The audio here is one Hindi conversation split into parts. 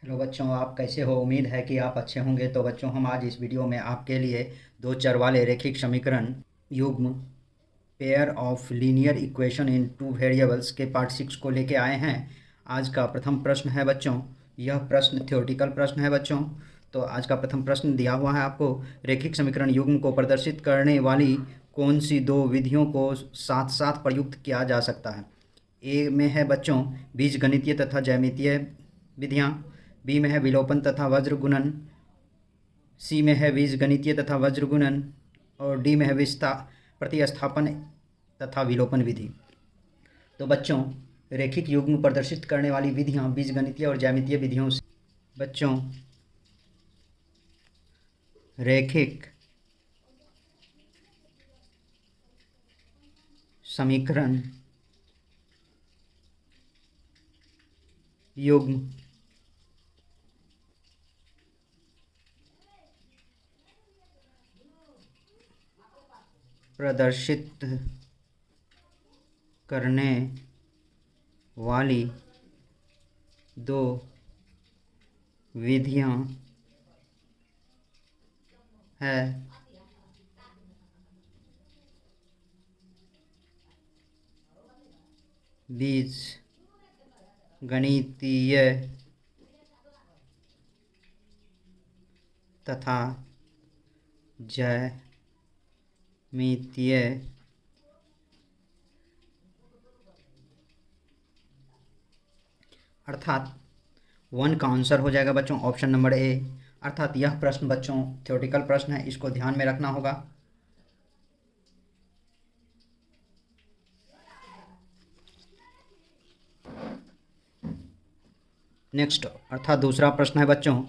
हेलो बच्चों, आप कैसे हो? उम्मीद है कि आप अच्छे होंगे। तो बच्चों, हम आज इस वीडियो में आपके लिए दो चर वाले रैखिक समीकरण युग्म pair of linear equation in two variables के पार्ट 6 को लेके आए हैं। आज का प्रथम प्रश्न है बच्चों, यह प्रश्न थ्योरेटिकल प्रश्न है बच्चों। तो आज का प्रथम प्रश्न दिया हुआ है आपको, रैखिक समीकरण युग्म को प्रदर्शित करने वाली कौन सी दो विधियों को साथ साथ प्रयुक्त किया जा सकता है। ए में है बच्चों बीजगणितीय तथा ज्यामितीय विधियाँ, बी में है विलोपन तथा वज्र गुणन, सी में है बीजगणितीय तथा वज्र गुणन, और डी में है प्रतिस्थापन तथा विलोपन विधि। तो बच्चों, रैखिक युग्म प्रदर्शित करने वाली विधियां बीजगणितीय और ज्यामितीय विधियों से बच्चों रैखिक समीकरण युग्म प्रदर्शित करने वाली दो विधियां है बीज गणितीय तथा ज्यामितीय अर्थात 1 का आंसर हो जाएगा बच्चों ऑप्शन नंबर ए। अर्थात यह प्रश्न बच्चों थ्योरेटिकल प्रश्न है, इसको ध्यान में रखना होगा। नेक्स्ट अर्थात दूसरा प्रश्न है बच्चों,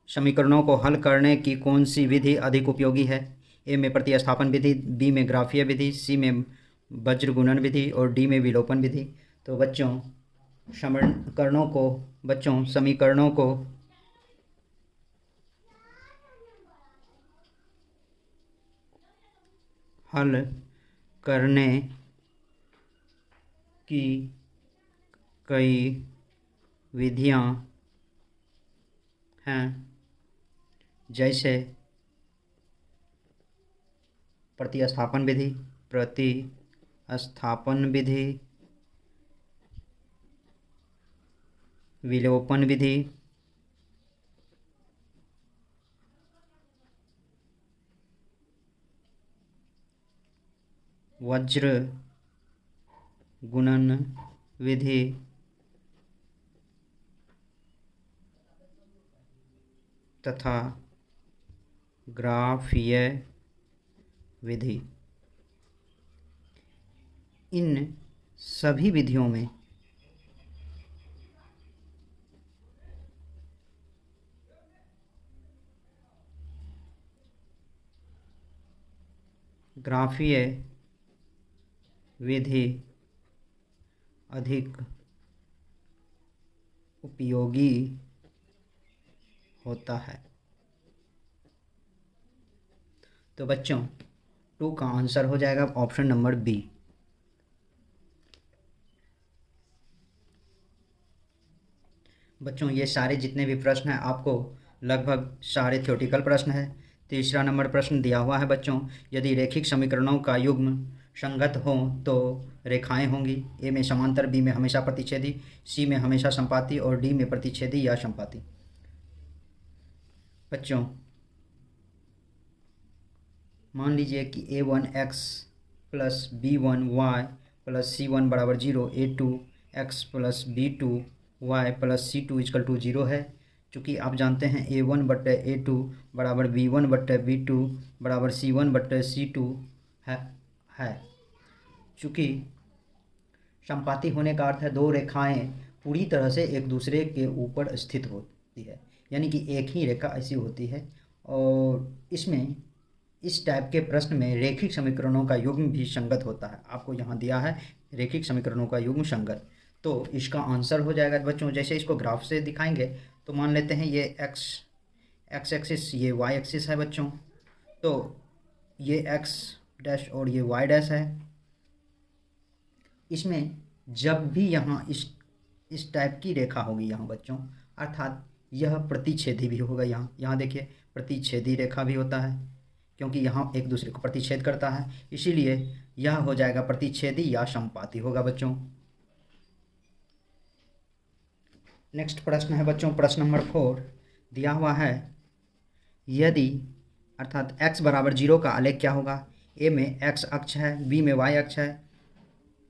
समीकरणों को हल करने की कौन सी विधि अधिक उपयोगी है। ए में प्रतिस्थापन विधि, बी में ग्राफीय विधि, सी में वज्र गुणन विधि और डी में विलोपन विधि। तो बच्चों समीकरणों को हल करने की कई विधियां हैं, जैसे प्रतिस्थापन विधि, विलोपन विधि, वज्र गुणन विधि तथा ग्राफीय विधि। इन सभी विधियों में ग्राफीय विधि अधिक उपयोगी होता है। तो बच्चों 2 का आंसर हो जाएगा ऑप्शन नंबर बी। बच्चों, ये सारे जितने भी प्रश्न हैं आपको लगभग सारे थ्योरेटिकल प्रश्न है। तीसरा नंबर प्रश्न दिया हुआ है बच्चों, यदि रैखिक समीकरणों का युग्म संगत हो तो रेखाएं होंगी। ए में समांतर, बी में हमेशा प्रतिच्छेदी, सी में हमेशा संपाती और डी में प्रतिच्छेदी या संपाती। बच्चों मान लीजिए कि a1x plus b1y plus c1 बराबर 0, a2x plus b2y plus c2 equal to 0 है। चूँकि आप जानते हैं a1/a2 बराबर b1/b2 बराबर c1/c2 है। चूँकि संपाती होने का अर्थ है दो रेखाएं पूरी तरह से एक दूसरे के ऊपर स्थित होती है, यानी कि एक ही रेखा ऐसी होती है। और इसमें इस टाइप के प्रश्न में रैखिक समीकरणों का युग्म भी संगत होता है। आपको यहाँ दिया है रैखिक समीकरणों का युग्म संगत, तो इसका आंसर हो जाएगा बच्चों। जैसे इसको ग्राफ से दिखाएंगे तो मान लेते हैं ये एक्स एक्सिस, ये वाई एक्सिस है बच्चों। तो ये एक्स डैश और ये वाई डैश है। इसमें जब भी यहाँ इस इस टाइप की रेखा होगी यहाँ बच्चों, अर्थात यह प्रतिच्छेदी भी होगा। यहाँ देखिए प्रतिच्छेदी रेखा भी होता है, क्योंकि यहाँ एक दूसरे को प्रतिच्छेद करता है, इसीलिए यह हो जाएगा प्रतिच्छेदी या समपाती होगा बच्चों। नेक्स्ट प्रश्न है बच्चों प्रश्न नंबर 4, दिया हुआ है यदि अर्थात x बराबर 0 का आलेख क्या होगा। ए में x अक्ष है, बी में y अक्ष है,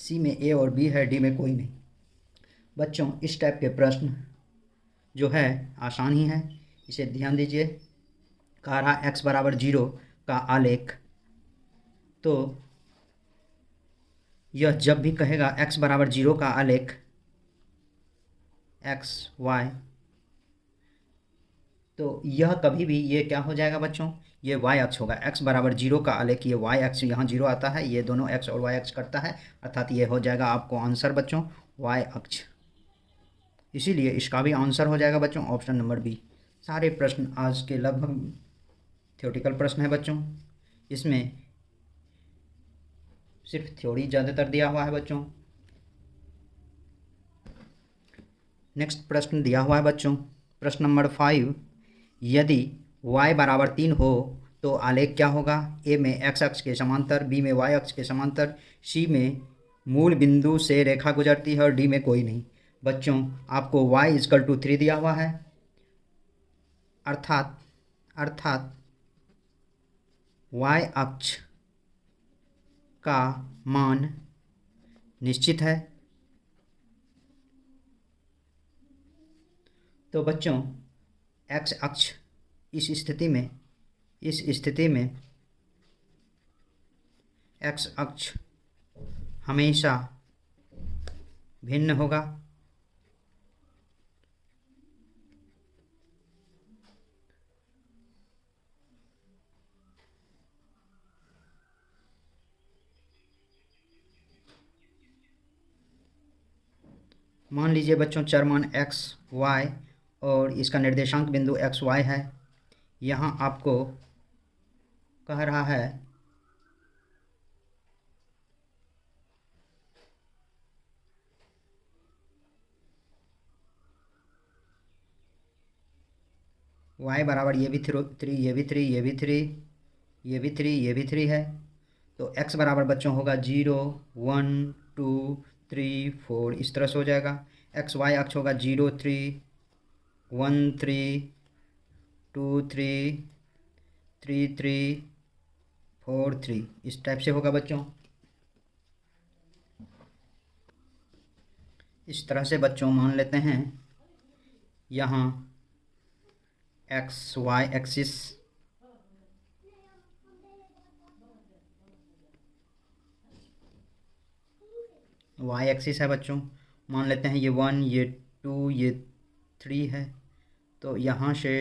सी में ए और बी है, डी में कोई नहीं। बच्चों इस टाइप के प्रश्न जो है आसान ही है, इसे ध्यान दीजिए। कह रहा x बराबर 0 का आलेख, तो यह जब भी कहेगा x बराबर 0 का आलेख x y, तो यह कभी भी ये क्या हो जाएगा बच्चों, ये y अक्ष होगा। x बराबर 0 का आलेख, ये y अक्ष, यहाँ 0 आता है, ये दोनों x और y अक्ष करता है, अर्थात ये हो जाएगा आपको आंसर बच्चों y अक्ष। इसीलिए इसका भी आंसर हो जाएगा बच्चों ऑप्शन नंबर बी। सारे प्रश्न आज के लगभग थ्योरेटिकल प्रश्न है बच्चों, इसमें सिर्फ थ्योरी ज़्यादातर दिया हुआ है बच्चों। नेक्स्ट प्रश्न दिया हुआ है बच्चों प्रश्न नंबर 5, यदि y बराबर 3 हो तो आलेख क्या होगा। ए में x अक्ष के समांतर, बी में y अक्ष के समांतर, सी में मूल बिंदु से रेखा गुजरती है और डी में कोई नहीं। बच्चों आपको y = 3 दिया हुआ है, अर्थात y अक्ष का मान निश्चित है। तो बच्चों x अक्ष इस स्थिति में x अक्ष हमेशा भिन्न होगा। मान लीजिए बच्चों चरमान x y और इसका निर्देशांक बिंदु x y है। यहाँ आपको कह रहा है y बराबर ये भी 3, ये भी 3, ये भी 3, ये भी 3, ये भी 3 है। तो x बराबर बच्चों होगा 0 1 2 3 4, इस तरह से हो जाएगा। x y अक्ष होगा 0 3 1 3 2 3 3 3 4 3, इस टाइप से होगा बच्चों। इस तरह से बच्चों मान लेते हैं यहाँ X Y axis Y axis है बच्चों, मान लेते हैं ये 1 ये 2 ये 3 है। तो यहाँ से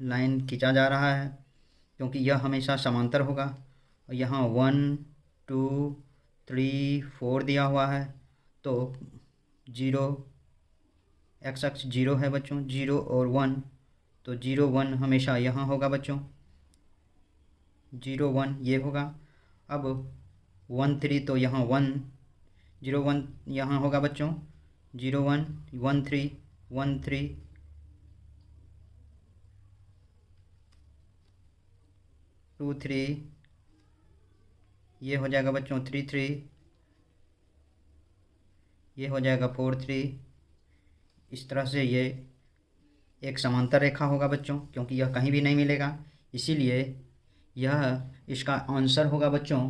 लाइन खींचा जा रहा है क्योंकि यह हमेशा समांतर होगा। और यहाँ 1 2 3 4 दिया हुआ है, तो 0 एक्स अक्ष 0 है बच्चों, 0 और 1, तो 0 1 हमेशा यहाँ होगा बच्चों, 0 1 ये होगा। अब 1 3 तो यहाँ 1 0 1 यहाँ होगा बच्चों, 0 1 1 3 1 3 2 3, ये हो जाएगा बच्चों 3 3, ये हो जाएगा 4 3। इस तरह से ये एक समांतर रेखा होगा बच्चों, क्योंकि यह कहीं भी नहीं मिलेगा, इसीलिए यह इसका आंसर होगा बच्चों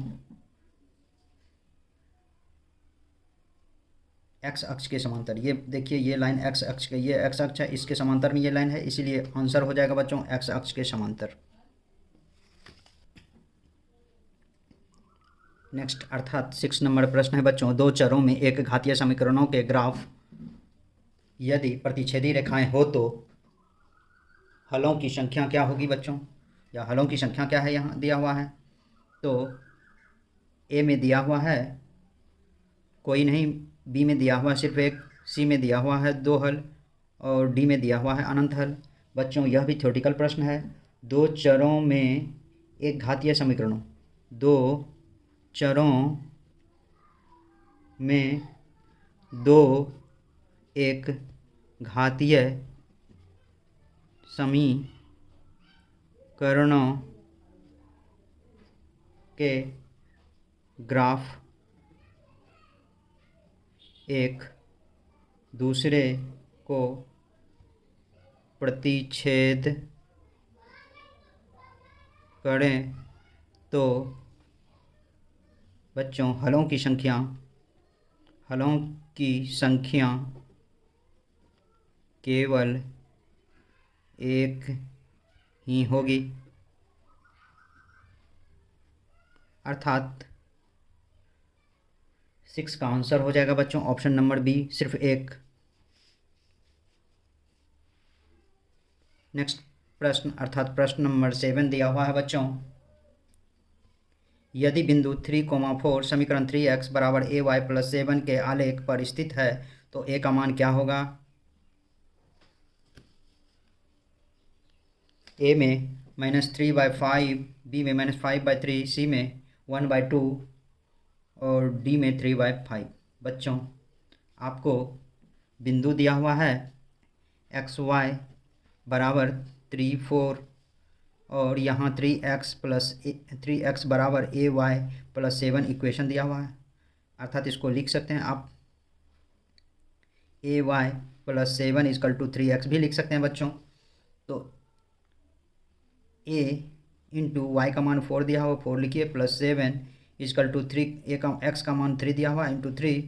एक्स अक्ष के समांतर। ये देखिए ये लाइन एक्स अक्ष के, ये एक्स अक्ष है, इसके समांतर में ये लाइन है, इसीलिए आंसर हो जाएगा बच्चों एक्स अक्ष के समांतर। नेक्स्ट अर्थात 6 नंबर प्रश्न है बच्चों, दो चरों में एक घातीय समीकरणों के ग्राफ यदि प्रतिच्छेदी रेखाएं हो तो हलों की संख्या क्या होगी बच्चों, या हलों की संख्या क्या है यहाँ दिया हुआ है। तो ए में दिया हुआ है कोई नहीं, बी में दिया हुआ है सिर्फ एक, सी में दिया हुआ है 2 हल और डी में दिया हुआ है अनंत हल। बच्चों यह भी थ्योरेटिकल प्रश्न है। दो चरों में एक घातीय समीकरणों, दो चरों में दो एक घातीय समीकरणों के ग्राफ एक दूसरे को प्रतिच्छेद करें तो बच्चों हलों की संख्या केवल एक ही होगी, अर्थात 6 का आंसर हो जाएगा बच्चों ऑप्शन नंबर बी, सिर्फ एक। नेक्स्ट प्रश्न अर्थात प्रश्न नंबर 7 दिया हुआ है बच्चों, यदि बिंदु 3,4 समीकरण 3x बराबर ay प्लस 7 के आलेख पर स्थित है तो a का मान क्या होगा। a में -3/5, b में -5/3, c में 1/2 और d में 3/5। बच्चों आपको बिंदु दिया हुआ है xy बराबर 3, 4 और यहाँ 3x बराबर ay प्लस 7 इक्वेशन दिया हुआ है, अर्थात इसको लिख सकते हैं आप ay प्लस 7 = 3x भी लिख सकते हैं बच्चों। तो a इंटू वाई का मान 4 दिया हुआ, 4 लिखिए, प्लस 7 = 3, x का मान 3 दिया हुआ इंटू 3,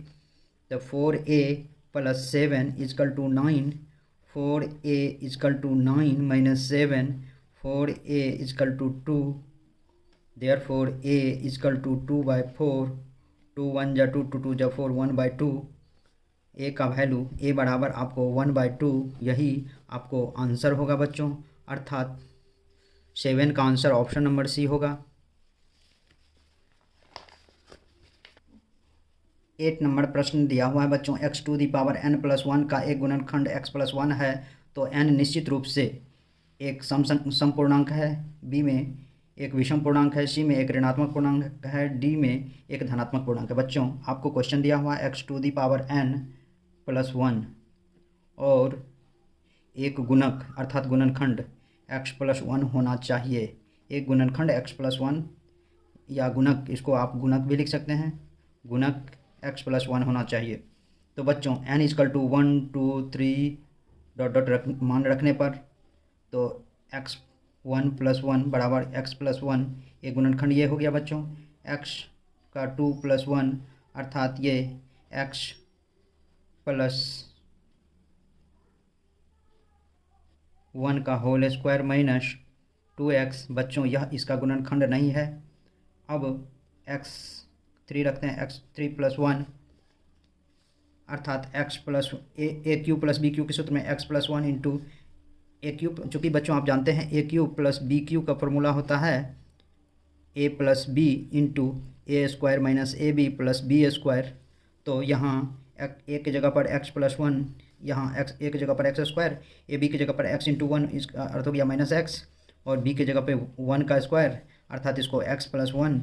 तो 4a plus 7 = 9, 4a = 9 minus 7, 4a = 2, therefore a = 2/4, 2 1 जा 2, 2 2 जा 4, 1/2। a का वैल्यू a बराबर आपको 1/2, यही आपको आंसर होगा बच्चों, अर्थात 7 का आंसर ऑप्शन नंबर सी होगा। 8 नंबर प्रश्न दिया हुआ है बच्चों, x⁴n+1 का एक गुणनखंड x+1 है तो n निश्चित रूप से एक समपूर्णांक है, b में एक विषम पूर्णांक है, c में एक ऋणात्मक पूर्णांक है, d में एक धनात्मक पूर्णांक है। बच्चों आपको क्वेश्चन दिया हुआ है x⁴n+1 और एक गुणक अर्थात गुणनखंड x+1 होना चाहिए। एक गुणनखंड x+1 या गुणक, इसको आप गुणक भी लिख सकते हैं, गुणक x+1 होना चाहिए। तो बच्चों n = 1 2 3 ... मान रखने पर तो x1+1 बराबर x+1, एक गुणनखंड ये हो गया बच्चों, x का 2+1 अर्थात ये x+1 का होल स्क्वायर माइनस 2x। बच्चों यह इसका गुणनखंड नहीं है। अब x3 रखते हैं, x3+1 अर्थात x plus a cube plus B cube के सूत्र में x+1 इंटू ए क्यूब, चूँकि बच्चों आप जानते हैं a cube plus B cube का फॉर्मूला होता है a plus B into a² minus A B plus B square. तो यहाँ a की जगह पर x+1, यहाँ x a की जगग पर x², ए बी की जगह पर x × 1, इसका अर्थ हो गया -x, और b की जगह पे 1 का स्क्वायर अर्थात इसको x+1,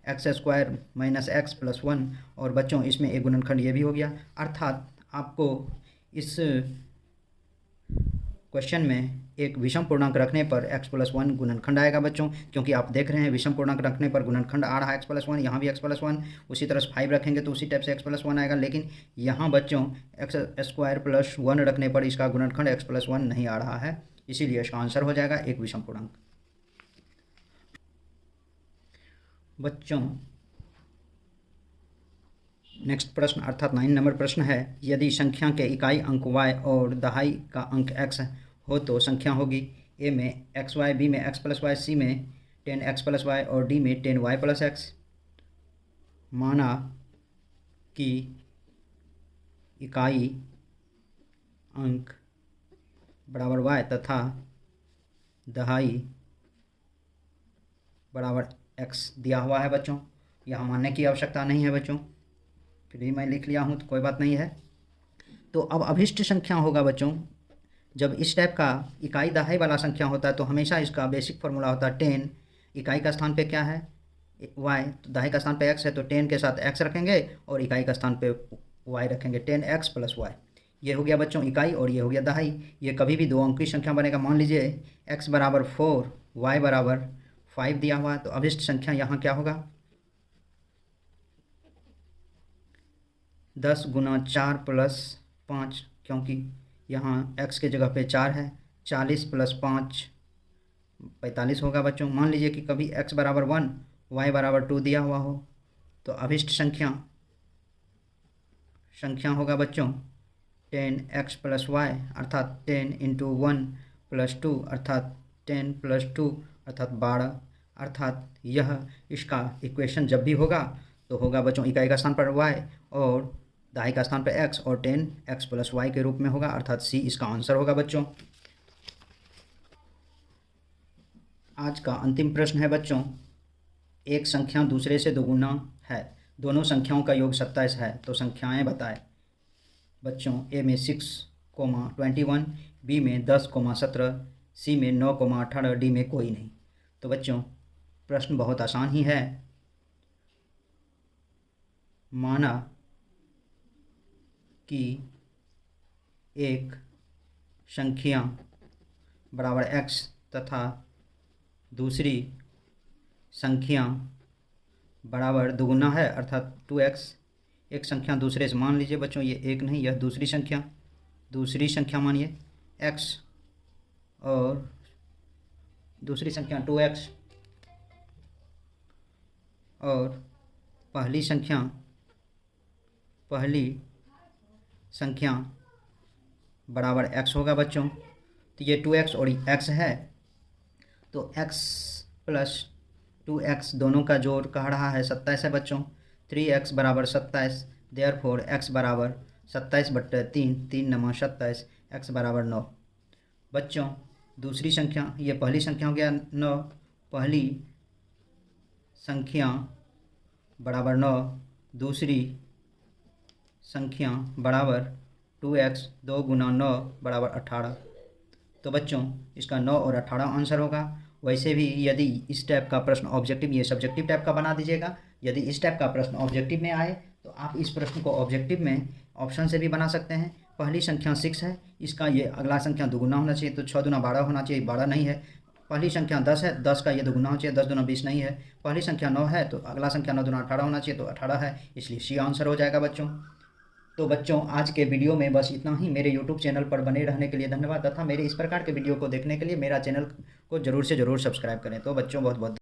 x² माइनस x+1, और बच्चों इसमें एक गुणनखंड ये भी हो गया। अर्थात आपको इस क्वेश्चन में एक विषम पूर्णांक रखने पर x+1 गुणनखंड आएगा बच्चों, क्योंकि आप देख रहे हैं विषम पूर्णांक रखने पर गुणनखंड आ रहा है x+1, यहाँ भी x+1, उसी तरह से 5 रखेंगे तो उसी टाइप से x+1 आएगा। लेकिन यहाँ बच्चों x² + 1 रखने पर इसका गुणनखंड x+1 नहीं आ रहा है, इसीलिए इसका आंसर हो जाएगा एक विषम पूर्णांक। बच्चों नेक्स्ट प्रश्न अर्थात 9 नंबर प्रश्न है, यदि संख्या के इकाई अंक y और दहाई का अंक x हो तो संख्या होगी a में xy, b में x+y, c में 10x+y और d में 10y+x। माना कि इकाई अंक बराबर y तथा दहाई बराबर x दिया हुआ है बच्चों। यहाँ मानने की आवश्यकता नहीं है बच्चों, फिर भी मैं लिख लिया हूँ तो कोई बात नहीं है। तो अब अभिष्ट संख्या होगा बच्चों, जब इस टाइप का इकाई दहाई वाला संख्या होता है तो हमेशा इसका बेसिक फार्मूला होता है 10, इकाई का स्थान पे क्या है y, तो दहाई का स्थान पे x है तो 10 के साथ x रखेंगे और इकाई का स्थान पे y रखेंगे, 10x + y। ये हो गया बच्चों इकाई और ये हो गया दहाई। ये कभी भी 2 अंक की संख्या बनेगा। मान लीजिए x बराबर 4 y बराबर 5 दिया हुआ है, तो अभिष्ट संख्या यहाँ क्या होगा? 10 गुना 4 प्लस 5, क्योंकि यहाँ x के जगह पे 4 है। 40 प्लस 5 45 होगा बच्चों। मान लीजिए कि कभी x बराबर 1 y बराबर 2 दिया हुआ हो, तो अभिष्ट संख्या होगा बच्चों 10x प्लस वाई, अर्थात 10 इंटू 1 प्लस 2 अर्थात 10 प्लस 2 अर्थात 12। अर्थात यह इसका इक्वेशन जब भी होगा तो होगा बच्चों इकाई का स्थान पर y और दहाई का स्थान पर x और 10x प्लस वाई के रूप में होगा, अर्थात C इसका आंसर होगा बच्चों। आज का अंतिम प्रश्न है बच्चों, एक संख्या दूसरे से दोगुना है, दोनों संख्याओं का योग 27 है, तो संख्याएं बताएं। बच्चों ए में 6,21, बी में 10,17, सी में 9,18, डी में कोई नहीं। तो बच्चों प्रश्न बहुत आसान ही है। माना कि एक संख्या बराबर x तथा दूसरी संख्या बराबर दुगुना है, अर्थात 2x। एक संख्या दूसरे से, मान लीजिए बच्चों ये एक नहीं, यह दूसरी संख्या मानिए x और दूसरी संख्या 2x, और पहली संख्या बराबर x होगा बच्चों। तो ये 2x और x है, तो x प्लस 2x दोनों का जोड़ कह रहा है 27 है बच्चों। 3x बराबर 27, देयरफॉर x बराबर 27/3, 3 × 27, x बराबर 9। बच्चों दूसरी संख्या, ये पहली संख्या हो गया 9, पहली संख्या बराबर 9, दूसरी संख्या बराबर 2x, 2 गुना 9 बराबर 18। तो बच्चों इसका 9 और 18 आंसर होगा। वैसे भी यदि इस टाइप का प्रश्न ऑब्जेक्टिव, ये सब्जेक्टिव टाइप का बना दीजिएगा। यदि इस टाइप का प्रश्न ऑब्जेक्टिव में आए तो आप इस प्रश्न को ऑब्जेक्टिव में ऑप्शन से भी बना सकते हैं। पहली संख्या 6 है, इसका ये अगला संख्या दुगुना होना चाहिए, तो 6 दूना 12 होना चाहिए, 12 नहीं है। पहली संख्या 10 है, 10 का ये दुगुना होना चाहिए, 10 दूना 20 नहीं है। पहली संख्या 9 है, तो अगला संख्या 9 दूना 18 होना चाहिए, तो 18 है, इसलिए सी आंसर हो जाएगा बच्चों। तो बच्चों आज के वीडियो में बस इतना ही। मेरे यूट्यूब चैनल पर बने रहने के लिए धन्यवाद, तथा मेरे इस प्रकार के वीडियो को देखने के लिए मेरा चैनल को ज़रूर से ज़रूर सब्सक्राइब करें। तो बच्चों बहुत बहुत